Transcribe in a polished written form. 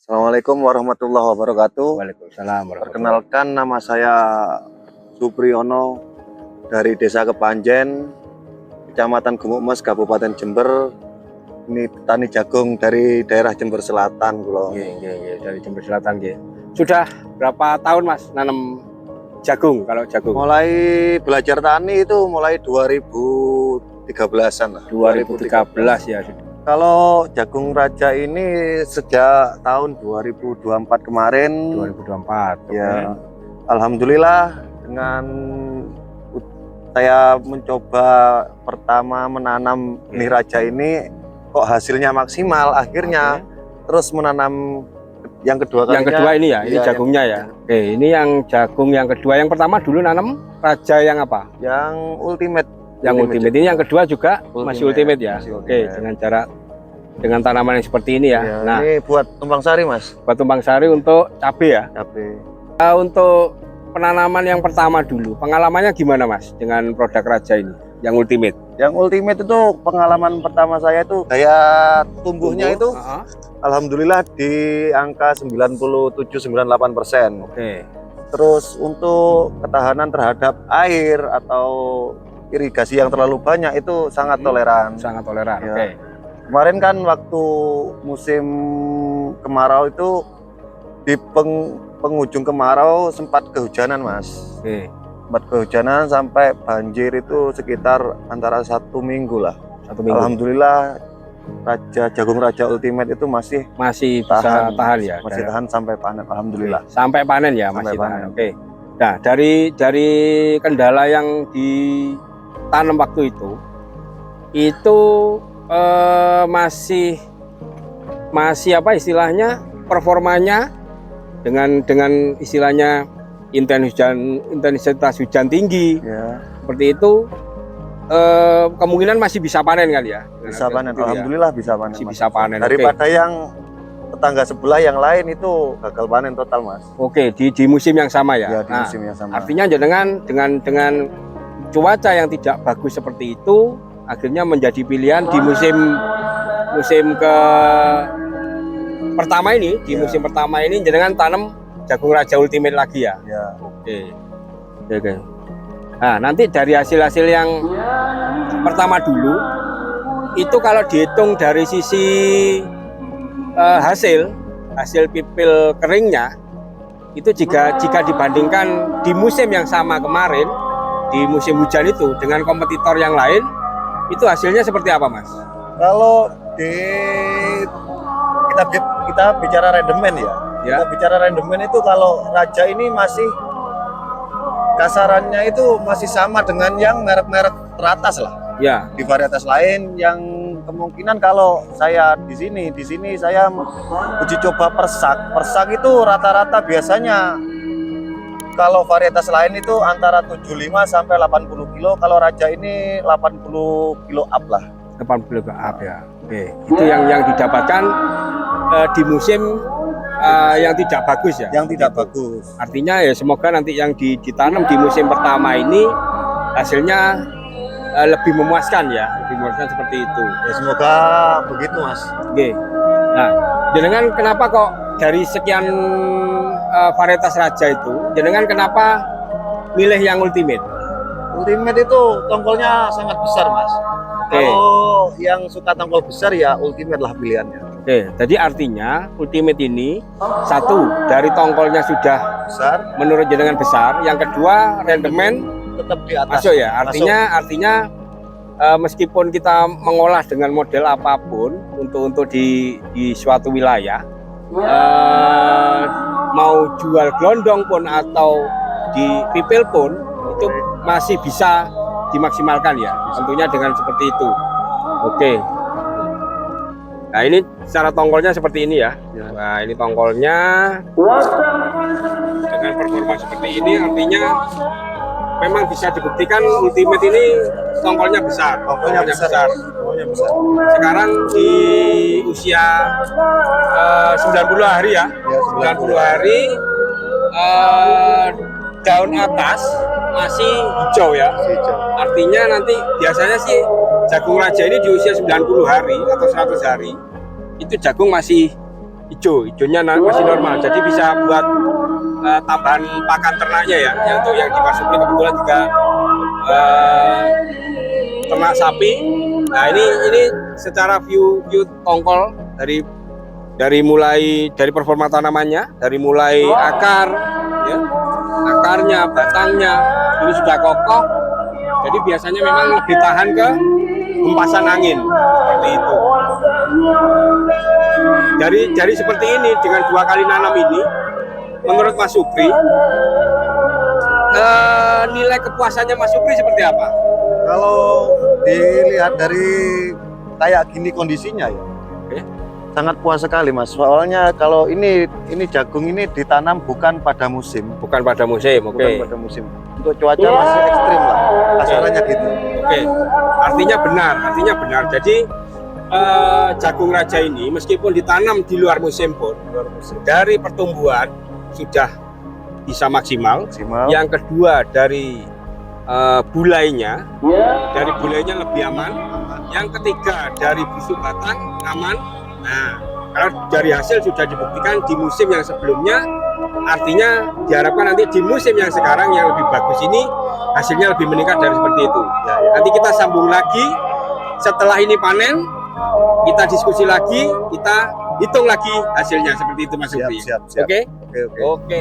Assalamualaikum warahmatullahi wabarakatuh. Waalaikumsalam warahmatullahi Perkenalkan, nama saya Supriyono dari Desa Kepanjen, Kecamatan Gumukmes, Kabupaten Jember. Ini petani jagung dari daerah Jember Selatan, Bro. Dari Jember Selatan. Sudah berapa tahun Mas nanam jagung? Kalau jagung Mulai belajar tani itu mulai 2013-an lah. 2013 ya. Kalau jagung raja ini sejak tahun 2024 kemarin. 2024 Ya, alhamdulillah dengan saya mencoba pertama menanam benih raja ini kok hasilnya maksimal. Akhirnya terus menanam yang kedua kalinya. Yang kedua ini ya, ini jagungnya ya. Oke, ini yang jagung yang kedua. Yang pertama dulu nanam raja yang apa? Yang ultimate. Yang ultimate ini yang kedua juga masih ultimate ya. Masih Oke, dengan tanaman yang seperti ini ya. Ya, nah, ini buat tumpang sari, Mas. buat tumpang sari untuk cabai ya. Cabai. Untuk penanaman yang pertama dulu, pengalamannya gimana Mas dengan produk raja ini yang ultimate? Yang ultimate itu pengalaman pertama saya itu daya tumbuhnya itu alhamdulillah di angka 97-98%. Oke. Terus untuk ketahanan terhadap air atau irigasi yang terlalu banyak itu sangat toleran. Sangat toleran. Ya. Oke. Kemarin kan waktu musim kemarau itu di penghujung kemarau sempat kehujanan, Mas. Oke. Sempat kehujanan sampai banjir itu sekitar antara 1 minggu lah. 1 minggu. Alhamdulillah jagung raja ultimate itu masih bisa tahan ya. Masih tahan sampai panen, alhamdulillah. Sampai panen ya, sampai masih panen. tahan. Oke. Nah, dari kendala yang ditanam waktu itu masih apa istilahnya, performanya dengan istilahnya intensitas hujan tinggi Ya. seperti itu, kemungkinan masih bisa panen kali ya. Bisa panen, alhamdulillah ya. Bisa panen. Bisa panen. Daripada yang tetangga sebelah yang lain itu gagal panen total, Mas. Oke, di musim yang sama ya. Ya, di musim yang sama. Artinya dengan cuaca yang tidak bagus seperti itu, akhirnya menjadi pilihan di musim pertama ini, musim pertama ini jenengan tanam jagung raja ultimate lagi ya. Ya. Oke. Nah, nanti dari hasil-hasil yang pertama dulu itu kalau dihitung dari sisi hasil pipil keringnya itu jika dibandingkan di musim yang sama kemarin, di musim hujan itu dengan kompetitor yang lain, itu hasilnya seperti apa, Mas? Kalau kita bicara rendemen ya. Kita bicara rendemen itu kalau raja ini masih kasarannya itu masih sama dengan yang merek-merek teratas lah. Ya. Di varietas lain yang kemungkinan kalau saya di sini saya uji coba persak. Persak itu rata-rata biasanya kalau varietas lain itu antara 75 sampai 80 kilo, kalau raja ini 80 kilo up lah. 80 kilo up ya. Oke. Itu yang didapatkan di musim yang tidak bagus ya. Yang tidak bagus. Artinya ya semoga nanti yang ditanam di musim pertama ini hasilnya lebih memuaskan ya, lebih memuaskan seperti itu. Ya semoga begitu, Mas. Oke. Nah, jenengan kenapa kok dari sekian varietas raja itu, jenengan kenapa milih yang ultimate? Ultimate itu tongkolnya sangat besar, Mas. Kalau yang suka tongkol besar ya ultimate lah pilihannya. Oke, jadi artinya ultimate ini satu dari tongkolnya sudah besar, menurut jenengan besar. Yang kedua rendemen tetap di atas. Masuk ya. Artinya meskipun kita mengolah dengan model apapun untuk di suatu wilayah, mau jual gelondong pun atau di pipil pun itu masih bisa dimaksimalkan ya, tentunya dengan seperti itu. Oke. Nah, ini secara tongkolnya seperti ini ya. Nah, ini tongkolnya dengan performa seperti ini, artinya memang bisa dibuktikan ultimate ini tongkolnya besar. Tongkolnya besar. Sekarang di usia 90 hari ya. 90 hari daun atas masih hijau ya. Artinya nanti biasanya sih jagung raja ini di usia 90 hari atau 100 hari itu jagung masih hijaunya masih normal. Jadi bisa buat tambahan pakan ternaknya ya. Yang untuk yang dimasuki kebetulan juga ternak sapi. Nah ini secara view tongkol dari mulai dari performa tanamannya, dari mulai akar, ya, akarnya, batangnya ini sudah kokoh. Jadi biasanya memang lebih tahan ke hempasan angin seperti itu. Dari seperti ini dengan 2 kali nanam ini, menurut Mas Supri, nilai kepuasannya Mas Supri seperti apa? Kalau dilihat dari kayak gini kondisinya ya, sangat puas sekali Mas. Soalnya kalau ini jagung ini ditanam bukan pada musim. Bukan pada musim, oke. Bukan pada musim. Untuk cuaca masih ekstrim lah, kasarannya gitu. Oke, artinya benar. Jadi jagung raja ini meskipun ditanam di luar musim pun, dari pertumbuhan sudah bisa maksimal. Yang kedua dari bulainya lebih aman. Yang ketiga dari busuk batang aman. Nah, kalau dari hasil sudah dibuktikan di musim yang sebelumnya, artinya diharapkan nanti di musim yang sekarang yang lebih bagus ini hasilnya lebih meningkat dari seperti itu. Nanti kita sambung lagi setelah ini panen, kita diskusi lagi, kita hitung lagi hasilnya seperti itu Mas Supri. Siap. Oke.